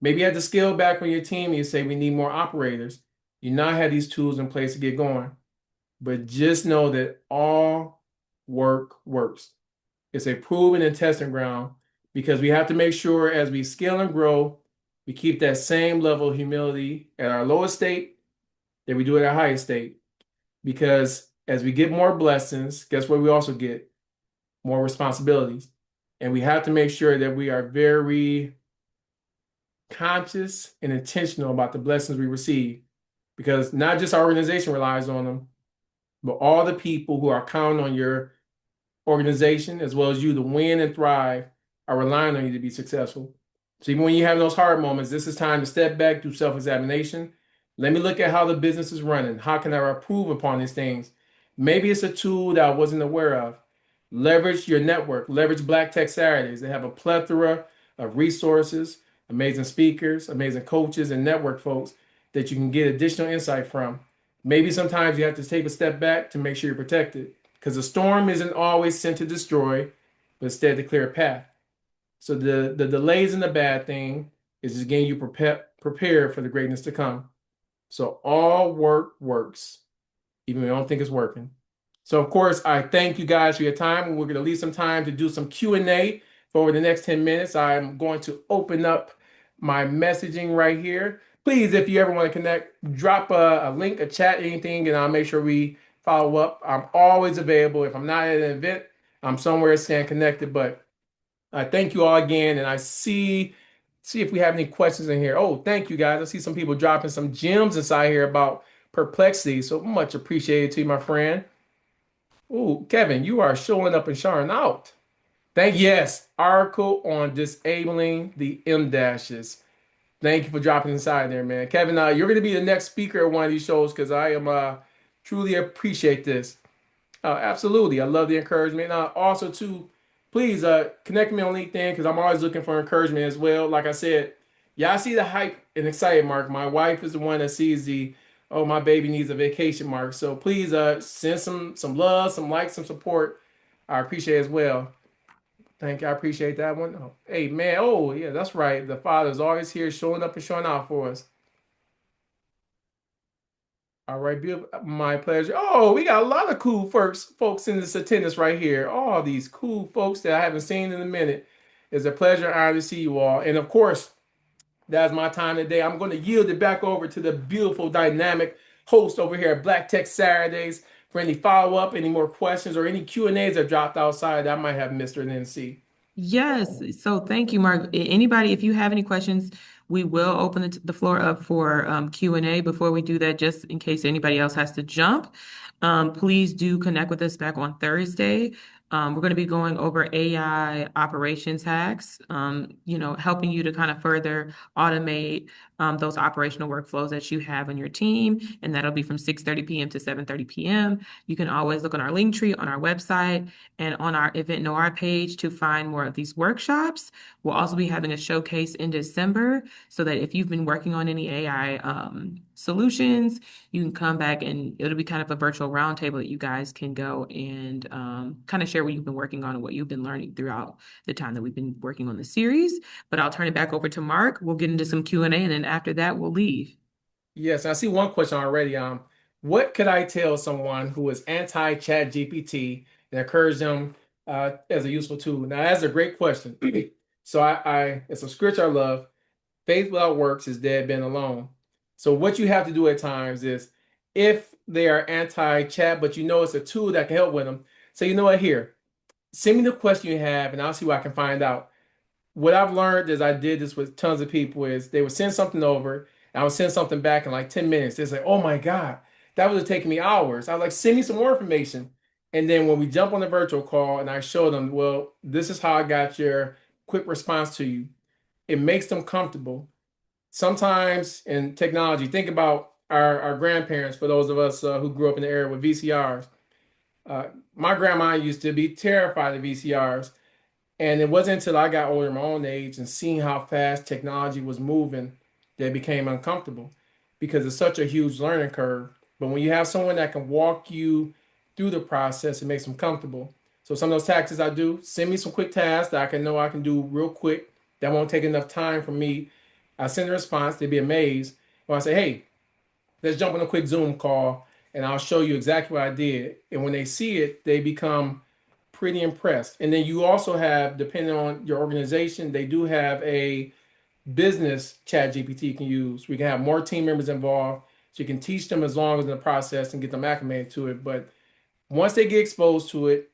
Maybe you have to scale back on your team and you say, we need more operators. You now have these tools in place to get going. But just know that all work works. It's a proven and testing ground because we have to make sure as we scale and grow, we keep that same level of humility at our lowest state that we do at our highest state. Because as we get more blessings, guess what we also get? More responsibilities. And we have to make sure that we are very conscious and intentional about the blessings we receive. Because not just our organization relies on them, but all the people who are counting on your organization as well as you to win and thrive are relying on you to be successful. So even when you have those hard moments, this is time to step back, do self-examination. Let me look at how the business is running. How can I improve upon these things? Maybe it's a tool that I wasn't aware of. Leverage your network. Leverage Black Tech Saturdays. They have a plethora of resources, amazing speakers, amazing coaches, and network folks that you can get additional insight from. Maybe sometimes you have to take a step back to make sure you're protected because a storm isn't always sent to destroy, but instead to clear a path. So the delays and the bad thing is just getting you prepared for the greatness to come. So all work works, even when you don't think it's working. So of course, I thank you guys for your time. We're going to leave some time to do some Q&A for over the next 10 minutes. I'm going to open up my messaging right here. Please, if you ever want to connect, drop a link, a chat, anything, and I'll make sure we follow up. I'm always available. If I'm not at an event, I'm somewhere staying connected. But I thank you all again, and I see if we have any questions in here. Oh, thank you guys. I see some people dropping some gems inside here about perplexity. So much appreciated to you, my friend. Oh, Kevin, you are showing up and showing out. Yes, article on disabling the M dashes. Thank you for dropping inside there, man. Kevin, you're going to be the next speaker at one of these shows because I am truly appreciate this. Absolutely. I love the encouragement. Also, too, please connect me on LinkedIn because I'm always looking for encouragement as well. Like I said, y'all see the hype and excited mark. My wife is the one that sees the, oh, my baby needs a vacation mark. So please send some love, some likes, some support. I appreciate it as well. Thank you. I appreciate that one. Oh, hey, man. Oh, yeah, that's right. The Father's always here showing up and showing out for us. All right, beautiful. My pleasure. Oh, we got a lot of cool folks in this attendance right here. All these cool folks that I haven't seen in a minute. It's a pleasure and honor to see you all. And of course, that's my time today. I'm going to yield it back over to the beautiful, dynamic host over here at Black Tech Saturdays for any follow-up, any more questions, or any Q&As that dropped outside that I might have missed or didn't see. Yes. So thank you, Mark. Anybody, if you have any questions, we will open the floor up for Q&A. Before we do that, just in case anybody else has to jump, please do connect with us back on Thursday. We're going to be going over AI operations hacks, helping you to kind of further automate those operational workflows that you have on your team. And that'll be from 6:30 p.m. to 7:30 p.m. You can always look on our link tree on our website and on our Event Noir page to find more of these workshops. We'll also be having a showcase in December so that if you've been working on any AI solutions, you can come back and it'll be kind of a virtual roundtable that you guys can go and kind of share what you've been working on and what you've been learning throughout the time that we've been working on the series. But I'll turn it back over to Mark. We'll get into some Q&A, and then after that, we'll leave. Yes, I see one question already. What could I tell someone who is anti-Chat GPT and encourage them as a useful tool? Now, that's a great question. So it's a scripture I love. Faith without works is dead being alone. So what you have to do at times is if they are anti-chat, but you know it's a tool that can help with them. So you know what, here, send me the question you have and I'll see what I can find out. What I've learned is I did this with tons of people is they would send something over and I would send something back in like 10 minutes. They're like, oh my God, that would have taken me hours. I was like, send me some more information. And then when we jump on the virtual call and I show them, well, this is how I got your quick response to you. It makes them comfortable. Sometimes in technology, think about our grandparents, for those of us who grew up in the era with VCRs. My grandma used to be terrified of VCRs. And it wasn't until I got older, my own age, and seeing how fast technology was moving that it became uncomfortable because it's such a huge learning curve. But when you have someone that can walk you through the process, it makes them comfortable. So some of those tactics I do, send me some quick tasks that I can know I can do real quick. That won't take enough time for me. I send a response, they'd be amazed. Or I say, hey, let's jump on a quick Zoom call and I'll show you exactly what I did. And when they see it, they become pretty impressed. And then you also have, depending on your organization, they do have a business chat GPT you can use. We can have more team members involved. So you can teach them as long as in the process and get them acclimated to it. But once they get exposed to it,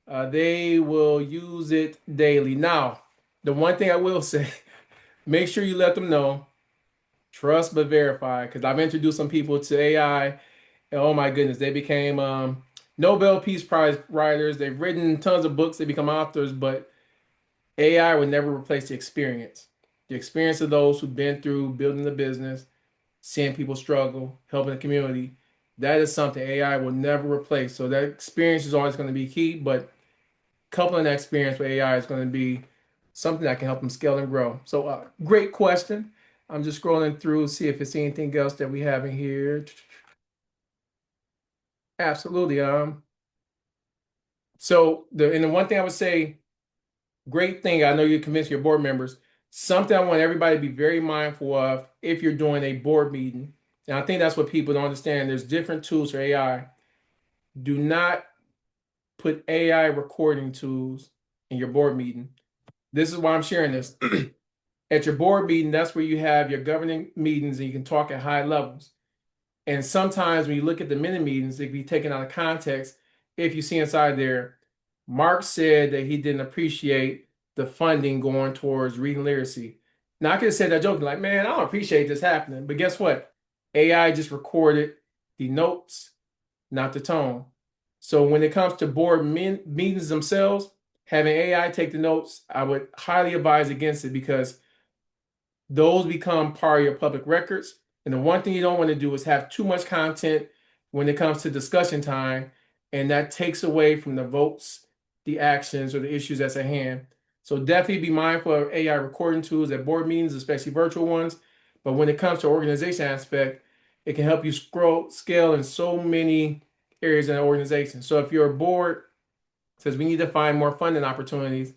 they will use it daily. Now, the one thing I will say, make sure you let them know, trust but verify, because I've introduced some people to AI, and oh my goodness, they became Nobel Peace Prize writers. They've written tons of books, they become authors, but AI will never replace the experience of those who've been through building the business, seeing people struggle, helping the community. That is something AI will never replace. So that experience is always going to be key, but coupling that experience with AI is going to be something that can help them scale and grow. So, great question. I'm just scrolling through, see if it's anything else that we have in here. Absolutely. The one thing I would say, great thing, I know you convince your board members, something I want everybody to be very mindful of if you're doing a board meeting. And I think that's what people don't understand. There's different tools for AI. Do not put AI recording tools in your board meeting. This is why I'm sharing this. At your board meeting, that's where you have your governing meetings and you can talk at high levels. And sometimes when you look at the mini meetings, they can be taken out of context. If you see inside there, Mark said that he didn't appreciate the funding going towards reading literacy. Now, I could have said that joking, like, man, I don't appreciate this happening. But guess what? AI just recorded the notes, not the tone. So when it comes to meetings themselves, having AI take the notes, I would highly advise against it because those become part of your public records. And the one thing you don't want to do is have too much content when it comes to discussion time, and that takes away from the votes, the actions, or the issues that's at hand. So definitely be mindful of AI recording tools at board meetings, especially virtual ones. But when it comes to organization aspect, it can help you scale in so many areas in an organization. So if your board says we need to find more funding opportunities,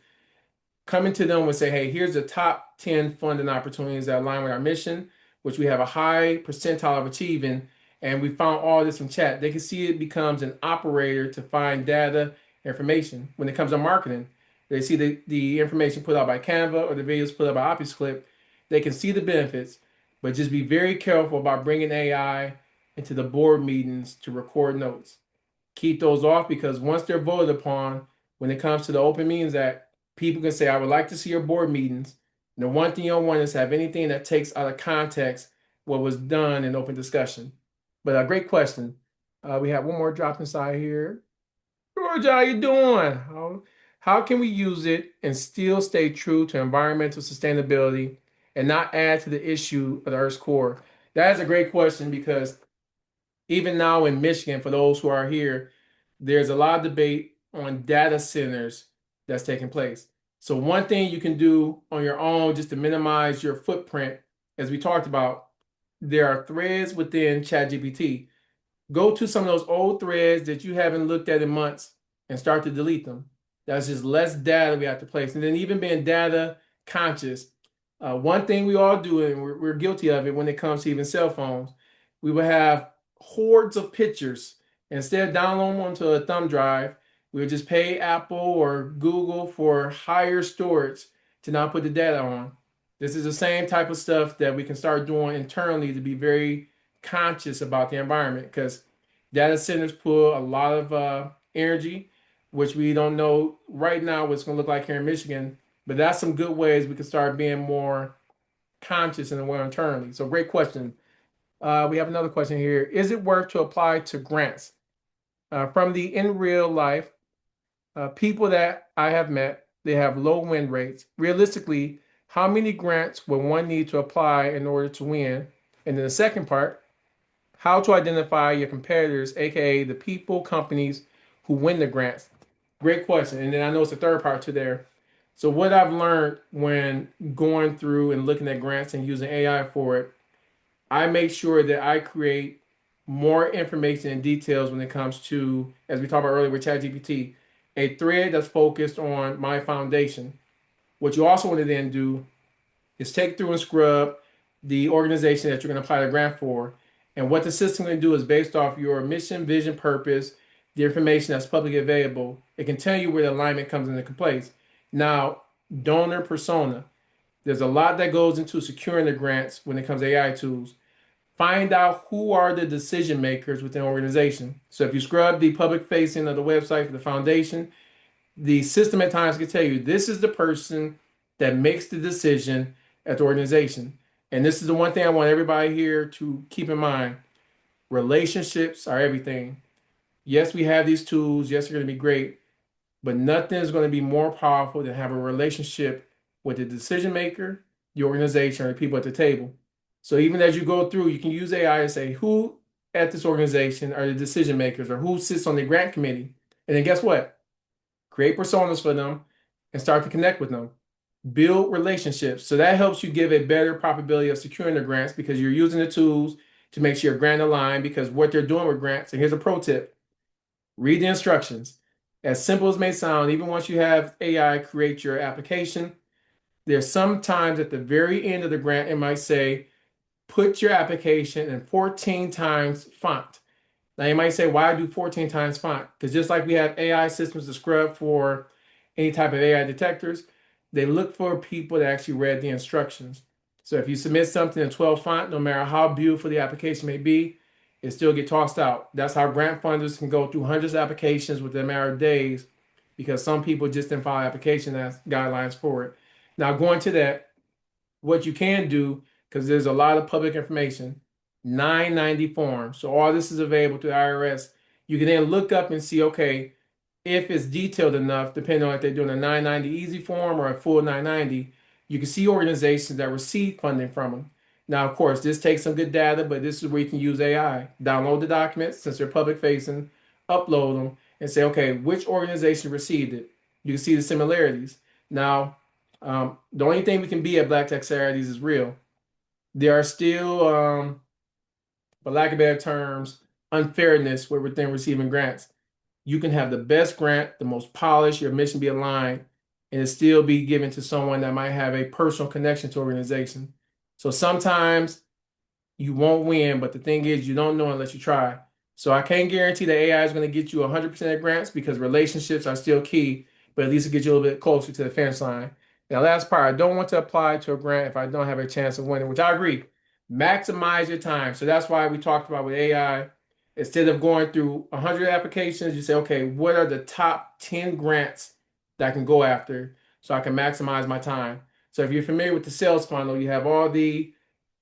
coming to them and say, hey, here's the top 10 funding opportunities that align with our mission, which we have a high percentile of achieving, and we found all this from chat. They can see it becomes an operator to find data information. When it comes to marketing, they see the information put out by Canva or the videos put out by OpusClip. They can see the benefits, but just be very careful about bringing AI into the board meetings to record notes. Keep those off because once they're voted upon, when it comes to the Open Meetings Act, people can say, I would like to see your board meetings. And the one thing you don't want is to have anything that takes out of context what was done in open discussion. But a great question. We have one more drop inside here. George, how you doing? How can we use it and still stay true to environmental sustainability and not add to the issue of the Earth's core? That is a great question because even now in Michigan, for those who are here, there's a lot of debate on data centers that's taking place. So one thing you can do on your own just to minimize your footprint, as we talked about, there are threads within ChatGPT. Go to some of those old threads that you haven't looked at in months and start to delete them. That's just less data we have to place. And then even being data conscious, one thing we all do, and we're guilty of it when it comes to even cell phones, we will have hordes of pictures. Instead of downloading them onto a thumb drive, we would just pay Apple or Google for higher storage to not put the data on. This is the same type of stuff that we can start doing internally to be very conscious about the environment because data centers pull a lot of energy, which we don't know right now what it's going to look like here in Michigan. But that's some good ways we can start being more conscious and aware internally. So, great question. We have another question here. Is it worth to apply to grants? From the in real life, people that I have met, they have low win rates. Realistically, how many grants will one need to apply in order to win? And then the second part, how to identify your competitors, aka the people, companies who win the grants. Great question. And then I know it's a third part to there. So what I've learned when going through and looking at grants and using AI for it, I make sure that I create more information and details when it comes to, as we talked about earlier with ChatGPT, a thread that's focused on my foundation. What you also want to then do is take through and scrub the organization that you're going to apply the grant for. And what the system can do is based off your mission, vision, purpose, the information that's publicly available, it can tell you where the alignment comes into place. Now, donor persona. There's a lot that goes into securing the grants when it comes to AI tools. Find out who are the decision makers within the organization. So if you scrub the public facing of the website for the foundation, the system at times can tell you this is the person that makes the decision at the organization. And this is the one thing I want everybody here to keep in mind. Relationships are everything. Yes, we have these tools. Yes, they're going to be great, but nothing is going to be more powerful than have a relationship with the decision maker, the organization, or the people at the table. So even as you go through, you can use AI to say who at this organization are the decision makers or who sits on the grant committee. And then guess what? Create personas for them and start to connect with them. Build relationships. So that helps you give a better probability of securing the grants because you're using the tools to make sure you're grant aligned because what they're doing with grants, and here's a pro tip, read the instructions. As simple as it may sound, even once you have AI create your application, there's sometimes at the very end of the grant, it might say, put your application in 14 times font. Now you might say, why do 14 times font? Because just like we have AI systems to scrub for any type of AI detectors, they look for people that actually read the instructions. So if you submit something in 12 font, no matter how beautiful the application may be, it still get tossed out. That's how grant funders can go through hundreds of applications within a matter of days because some people just didn't follow application as guidelines for it. Now going to that, what you can do, because there's a lot of public information, 990 forms. So all this is available to the IRS. You can then look up and see, okay, if it's detailed enough, depending on if they're doing a 990 easy form or a full 990, you can see organizations that receive funding from them. Now, of course, this takes some good data, but this is where you can use AI. Download the documents since they're public facing, upload them, and say, okay, which organization received it? You can see the similarities. Now, the only thing we can be at Black Tech Saturdays is real. There are still, for lack of better terms, unfairness within receiving grants. You can have the best grant, the most polished, your mission be aligned, and it still be given to someone that might have a personal connection to organization. So sometimes you won't win, but the thing is, you don't know unless you try. So I can't guarantee that AI is going to get you 100% of grants because relationships are still key, but at least it gets you a little bit closer to the finish line. Now, last part, I don't want to apply to a grant if I don't have a chance of winning, which I agree. Maximize your time. So that's why we talked about with AI, instead of going through 100 applications, you say, okay, what are the top 10 grants that I can go after so I can maximize my time? So if you're familiar with the sales funnel, you have all the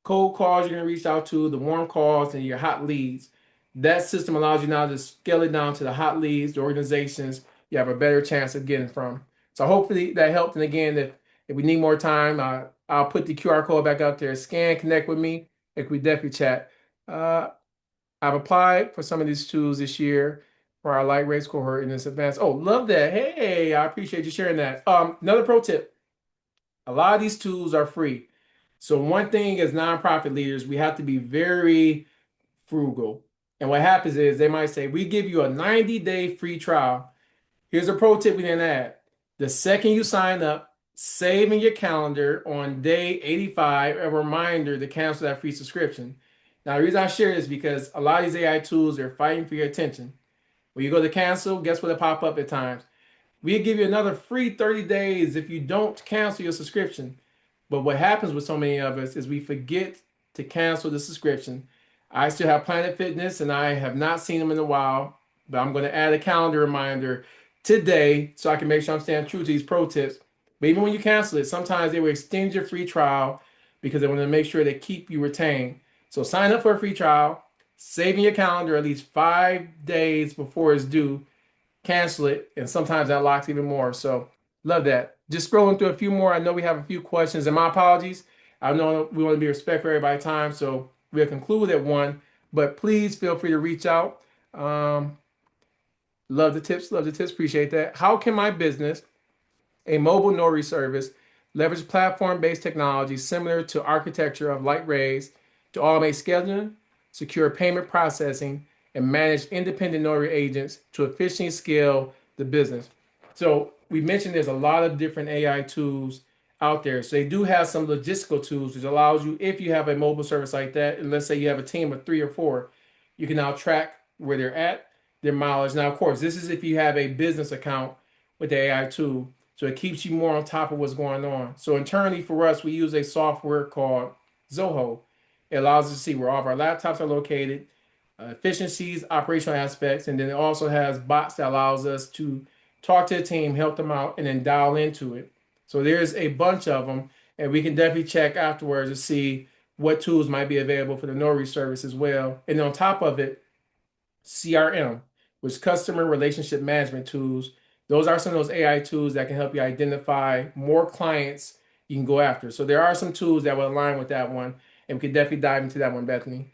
cold calls you're going to reach out to, the warm calls, and your hot leads. That system allows you now to scale it down to the hot leads, the organizations you have a better chance of getting from. So hopefully that helped. And again, if we need more time, I'll put the QR code back out there. Scan, connect with me. If we definitely chat. Uh, I've applied for some of these tools this year for our light race cohort in this advance. Oh, love that. Hey, I appreciate you sharing that. Another pro tip. A lot of these tools are free. So one thing as nonprofit leaders, we have to be very frugal. And what happens is they might say, we give you a 90-day free trial. Here's a pro tip we didn't add. The second you sign up, save in your calendar on day 85 a reminder to cancel that free subscription. Now, the reason I share this is because a lot of these AI tools are fighting for your attention. When you go to cancel, guess what? It pop up at times. We'll give you another free 30 days if you don't cancel your subscription. But what happens with so many of us is we forget to cancel the subscription. I still have Planet Fitness and I have not seen them in a while, but I'm going to add a calendar reminder today so I can make sure I'm staying true to these pro tips. But even when you cancel it, sometimes they will extend your free trial because they want to make sure they keep you retained. So sign up for a free trial, save in your calendar at least 5 days before it's due, cancel it, and sometimes that locks even more. So love that. Just scrolling through a few more. I know we have a few questions, and my apologies. I know we want to be respectful of everybody's time, so we'll conclude at one. But please feel free to reach out. Love the tips, love the tips. Appreciate that. How can my business A mobile notary service leverages platform-based technology similar to architecture of light rays to automate scheduling, secure payment processing, and manage independent notary agents to efficiently scale the business. So we mentioned there's a lot of different AI tools out there. So they do have some logistical tools, which allows you, if you have a mobile service like that, and let's say you have a team of 3 or 4, you can now track where they're at, their mileage. Now, of course, this is if you have a business account with the AI tool. So it keeps you more on top of what's going on. So internally for us, we use a software called Zoho. It allows us to see where all of our laptops are located, efficiencies, operational aspects, and then it also has bots that allows us to talk to the team, help them out, and then dial into it. So there's a bunch of them, and we can definitely check afterwards to see what tools might be available for the notary service as well. And on top of it, CRM, which is customer relationship management tools. Those are some of those AI tools that can help you identify more clients you can go after. So there are some tools that will align with that one, and we can definitely dive into that one, Bethany.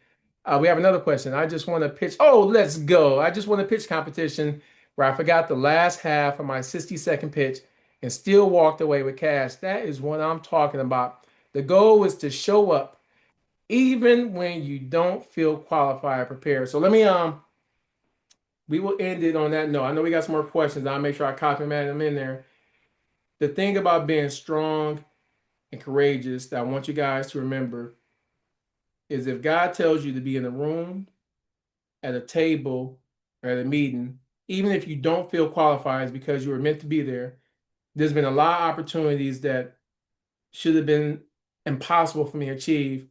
We have another question. I just want to pitch. Oh, let's go. I just want to pitch competition where I forgot the last half of my 60-second pitch and still walked away with cash. That is what I'm talking about. The goal is to show up even when you don't feel qualified or prepared. So let me we will end it on that note. I know we got some more questions. I'll make sure I copy them in there. The thing about being strong and courageous that I want you guys to remember is if God tells you to be in a room, at a table, or at a meeting, even if you don't feel qualified, it's because you were meant to be there. There's been a lot of opportunities that should have been impossible for me to achieve,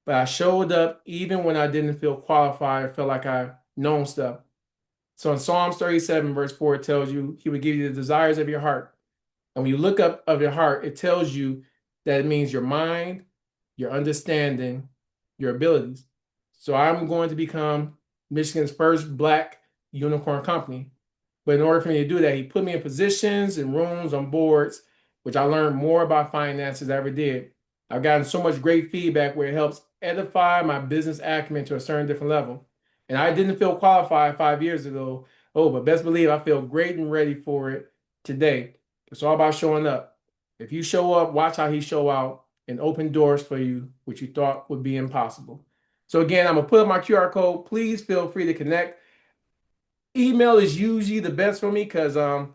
but I showed up even when I didn't feel qualified or felt like I known stuff. So in Psalms 37, verse 4, it tells you he would give you the desires of your heart. And when you look up of your heart, it tells you that it means your mind, your understanding, your abilities. So I'm going to become Michigan's first Black unicorn company. But in order for me to do that, he put me in positions and rooms on boards, which I learned more about finances than I ever did. I've gotten so much great feedback where it helps edify my business acumen to a certain different level. And I didn't feel qualified 5 years ago. Oh, but best believe I feel great and ready for it today. It's all about showing up. If you show up, watch how he show out and open doors for you, which you thought would be impossible. So again, I'm gonna put up my QR code. Please feel free to connect. Email is usually the best for me because I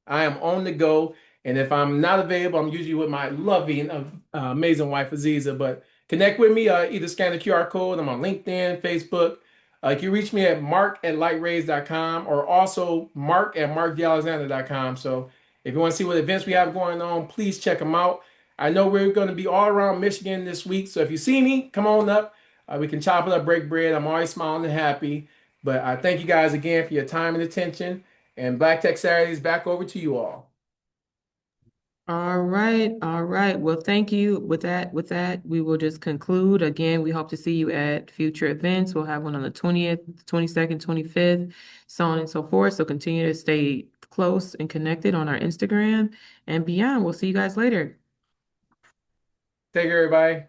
am on the go. And if I'm not available, I'm usually with my loving, amazing wife, Aziza. But connect with me, either scan the QR code. I'm on LinkedIn, Facebook. You can reach me at mark@lightrays.com or also mark@marcalexander.com. So if you want to see what events we have going on, please check them out. I know we're going to be all around Michigan this week. So if you see me, come on up. We can chop it up, break bread. I'm always smiling and happy. But I thank you guys again for your time and attention. And Black Tech Saturdays back over to you all. All right, all right. Well, thank you. With that, we will just conclude. Again, we hope to see you at future events. We'll have one on the 20th, 22nd, 25th, so on and so forth. So continue to stay close and connected on our Instagram and beyond. We'll see you guys later. Take care, everybody.